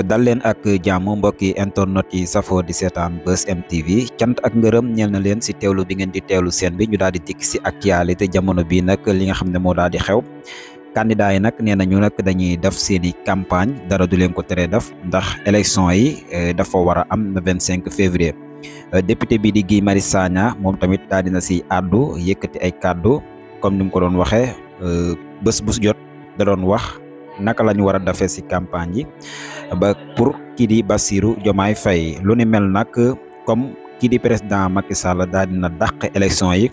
dal leen ak jàmm mbokki internet yi safoo di seetaan Buzz M TV cant ak ngërëm ñeel na leen si teewlu bi ngeen di teewlu seen bi ñu daal di dikk si actualité jamono bi nag li nga xam ne moo daal di xew candidat yi nag nee nañu nag dañuy def seeni campagne dara du leen ko tere def ndax élection yi dafa war a am le 25 février député bi di Guy Marius Sagna moom tamit daal dina si àddu yëkkati ay kàddu comme ni mu ko doon waxee bés bu jot da doon wax naka la ñu war a defee si campagne yi ba pour kii di Bassirou Diomaye Faye lu ni mel nag comme kii di président Macky Sall daal dina dàq élection yi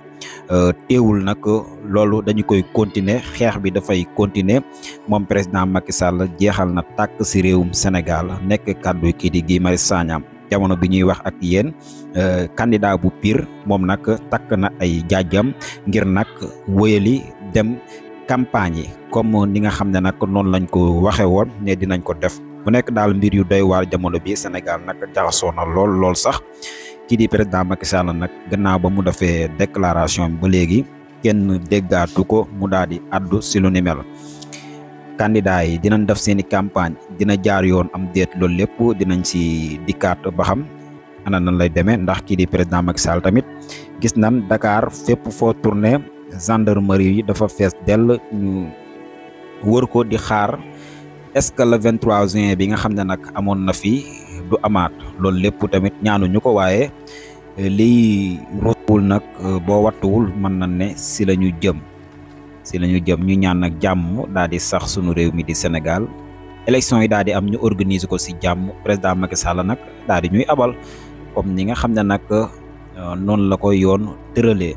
teewul nag loolu dañu koy continuer xeex bi dafay continuer moom président Macky Sall jeexal na tàkk si réewum Sénégal nekk kàddu kii di Guy Marius Sagna jamono bi ñuy wax ak yéen candidat bu Pire moom nag takk na ay jaajam ngir nag wéyali dem campagne yi comme ni nga xam ne nag noonu lañ ko waxe woon ne dinañ ko def bu nekk daal mbir yu doy waar jamono bi Sénégal nag jaxasoo na lool sax kii di président Macky Sall nag gannaaw ba mu defee déclaration ba léegi kenn déggaatu ko mu daal di addu si lu ni mel candidat yi dinañ def seeni campagne dina jaar yoon am déet loolu lépp dinañ si dikkaat ba xam ana nan lay demee ndax kii di président Macky Sall tamit gis nan Dakar fépp foo tourné gendarmerie yi dafa fees dell ñu wër ko di xaar est-ce que le 23 juin bi nga xam ne nag amoon na fi du amaat loolu lépp tamit ñaanuñu ko waaye liy rotuwul nag boo wattuwul mën na ne si la ñu jëm ñu ñaan nag jàmm daal di sax sunu réew mi di Sénégal élection yi daal di am ñu organiser ko si jàmm président Macky Sall nag daal di ñuy abal comme ni nga xam ne nag noonu la ko yoon tëralee.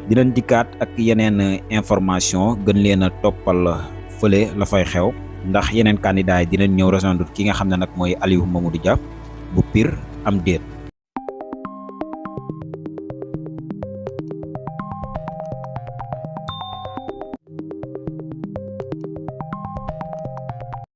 dinañ dikkaat ak yeneen information gën leen a toppal fële la fay xew ndax yeneen candidat yi dinañ ñëw rejoindre ki nga xam ne nag mooy Aliou Mamadou Dia bu Pire am déet